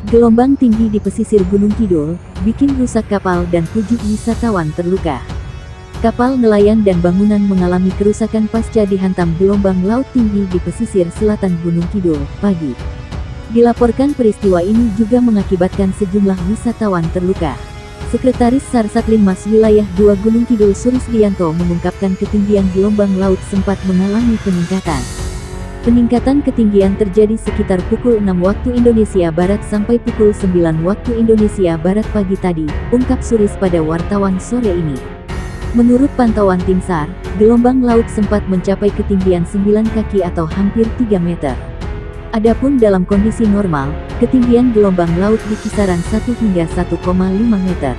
Gelombang tinggi di pesisir Gunung Kidul, bikin rusak kapal dan 7 wisatawan terluka. Kapal nelayan dan bangunan mengalami kerusakan pasca dihantam gelombang laut tinggi di pesisir selatan Gunung Kidul, pagi. Dilaporkan peristiwa ini juga mengakibatkan sejumlah wisatawan terluka. Sekretaris Sarsatlinmas Wilayah 2 Gunung Kidul Surisdiyanto mengungkapkan ketinggian gelombang laut sempat mengalami peningkatan. Peningkatan ketinggian terjadi sekitar pukul 6 waktu Indonesia Barat sampai pukul 9 waktu Indonesia Barat pagi tadi, ungkap Suris pada wartawan sore ini. Menurut pantauan tim SAR, gelombang laut sempat mencapai ketinggian 9 kaki atau hampir 3 meter. Adapun dalam kondisi normal, ketinggian gelombang laut di kisaran 1 hingga 1,5 meter.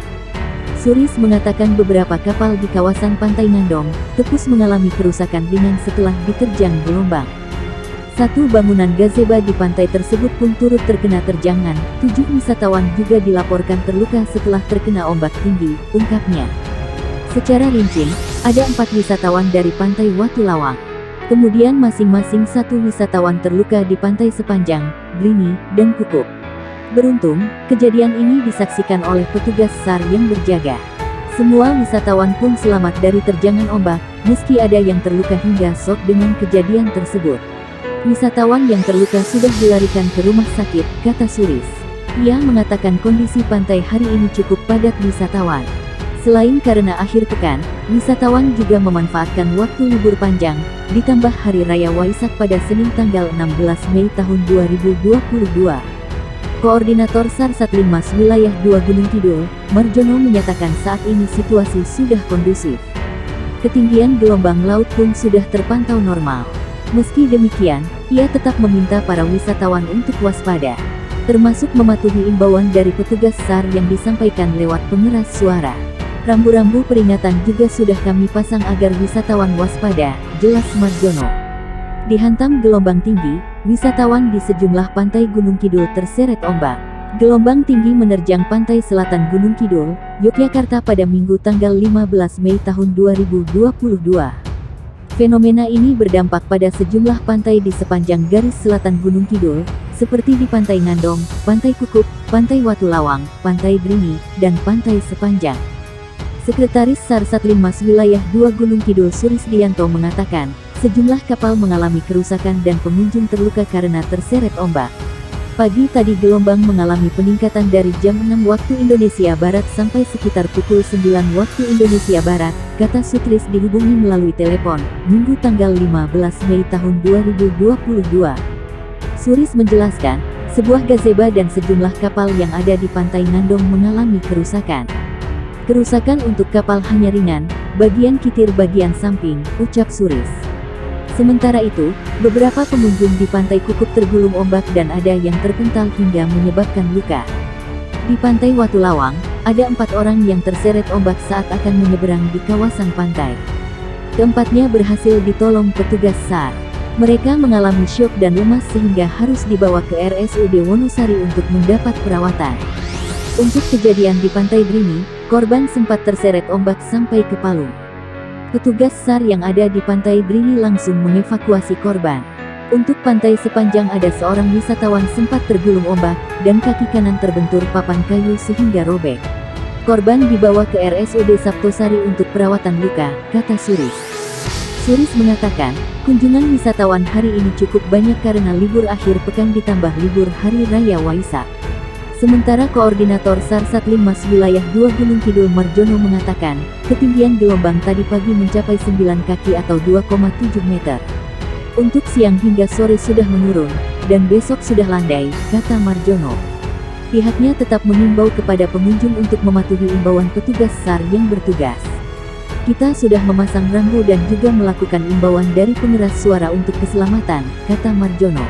Suris mengatakan beberapa kapal di kawasan Pantai Ngandong, Tepus mengalami kerusakan ringan setelah diterjang gelombang. Satu bangunan gazebo di pantai tersebut pun turut terkena terjangan. 7 wisatawan juga dilaporkan terluka setelah terkena ombak tinggi, ungkapnya. Secara rinci, ada 4 wisatawan dari pantai Watu Lawang. Kemudian masing-masing 1 wisatawan terluka di pantai Sepanjang, Grini, dan Kukup. Beruntung, kejadian ini disaksikan oleh petugas SAR yang berjaga. Semua wisatawan pun selamat dari terjangan ombak, meski ada yang terluka hingga shock dengan kejadian tersebut. Wisatawan yang terluka sudah dilarikan ke rumah sakit, kata Suris. Ia mengatakan kondisi pantai hari ini cukup padat wisatawan. Selain karena akhir pekan, wisatawan juga memanfaatkan waktu libur panjang, ditambah Hari Raya Waisak pada Senin tanggal 16 Mei tahun 2022. Koordinator Sarsatlinmas Wilayah 2 Gunung Kidul, Marjono menyatakan saat ini situasi sudah kondusif. Ketinggian gelombang laut pun sudah terpantau normal. Meski demikian, ia tetap meminta para wisatawan untuk waspada, termasuk mematuhi imbauan dari petugas SAR yang disampaikan lewat pengeras suara. Rambu-rambu peringatan juga sudah kami pasang agar wisatawan waspada, jelas Marjono. Dihantam gelombang tinggi, wisatawan di sejumlah pantai Gunung Kidul terseret ombak. Gelombang tinggi menerjang pantai selatan Gunung Kidul, Yogyakarta pada Minggu tanggal 15 Mei tahun 2022. Fenomena ini berdampak pada sejumlah pantai di sepanjang garis selatan Gunung Kidul, seperti di Pantai Ngandong, Pantai Kukup, Pantai Watu Lawang, Pantai Grini, dan Pantai Sepanjang. Sekretaris Sarsatlinmas Wilayah 2 Gunung Kidul Surisdiyanto mengatakan, sejumlah kapal mengalami kerusakan dan pengunjung terluka karena terseret ombak. Pagi tadi gelombang mengalami peningkatan dari jam 6 waktu Indonesia Barat sampai sekitar pukul 9 waktu Indonesia Barat, kata Sutris dihubungi melalui telepon, Minggu tanggal 15 Mei tahun 2022. Suris menjelaskan, sebuah gazebo dan sejumlah kapal yang ada di Pantai Ngandong mengalami kerusakan. Kerusakan untuk kapal hanya ringan, bagian kitir bagian samping, ucap Suris. Sementara itu, beberapa pengunjung di Pantai Kukup tergulung ombak dan ada yang terpental hingga menyebabkan luka. Di Pantai Watu Lawang, ada 4 orang yang terseret ombak saat akan menyeberang di kawasan pantai. Keempatnya berhasil ditolong petugas SAR. Mereka mengalami syok dan lemas sehingga harus dibawa ke RSUD Wonosari untuk mendapat perawatan. Untuk kejadian di Pantai Grini, korban sempat terseret ombak sampai ke Palu. Petugas SAR yang ada di Pantai Grini langsung mengevakuasi korban. Untuk Pantai Sepanjang ada seorang wisatawan sempat tergulung ombak, dan kaki kanan terbentur papan kayu sehingga robek. Korban dibawa ke RSUD Saptosari untuk perawatan luka, kata Suris. Suris mengatakan, kunjungan wisatawan hari ini cukup banyak karena libur akhir pekan ditambah libur Hari Raya Waisak. Sementara Koordinator Sarsatlinmas Wilayah 2 Gunung Kidul Marjono mengatakan, ketinggian gelombang tadi pagi mencapai 9 kaki atau 2,7 meter. Untuk siang hingga sore sudah menurun, dan besok sudah landai, kata Marjono. Pihaknya tetap mengimbau kepada pengunjung untuk mematuhi imbauan petugas SAR yang bertugas. Kita sudah memasang rambu dan juga melakukan imbauan dari pengeras suara untuk keselamatan, kata Marjono.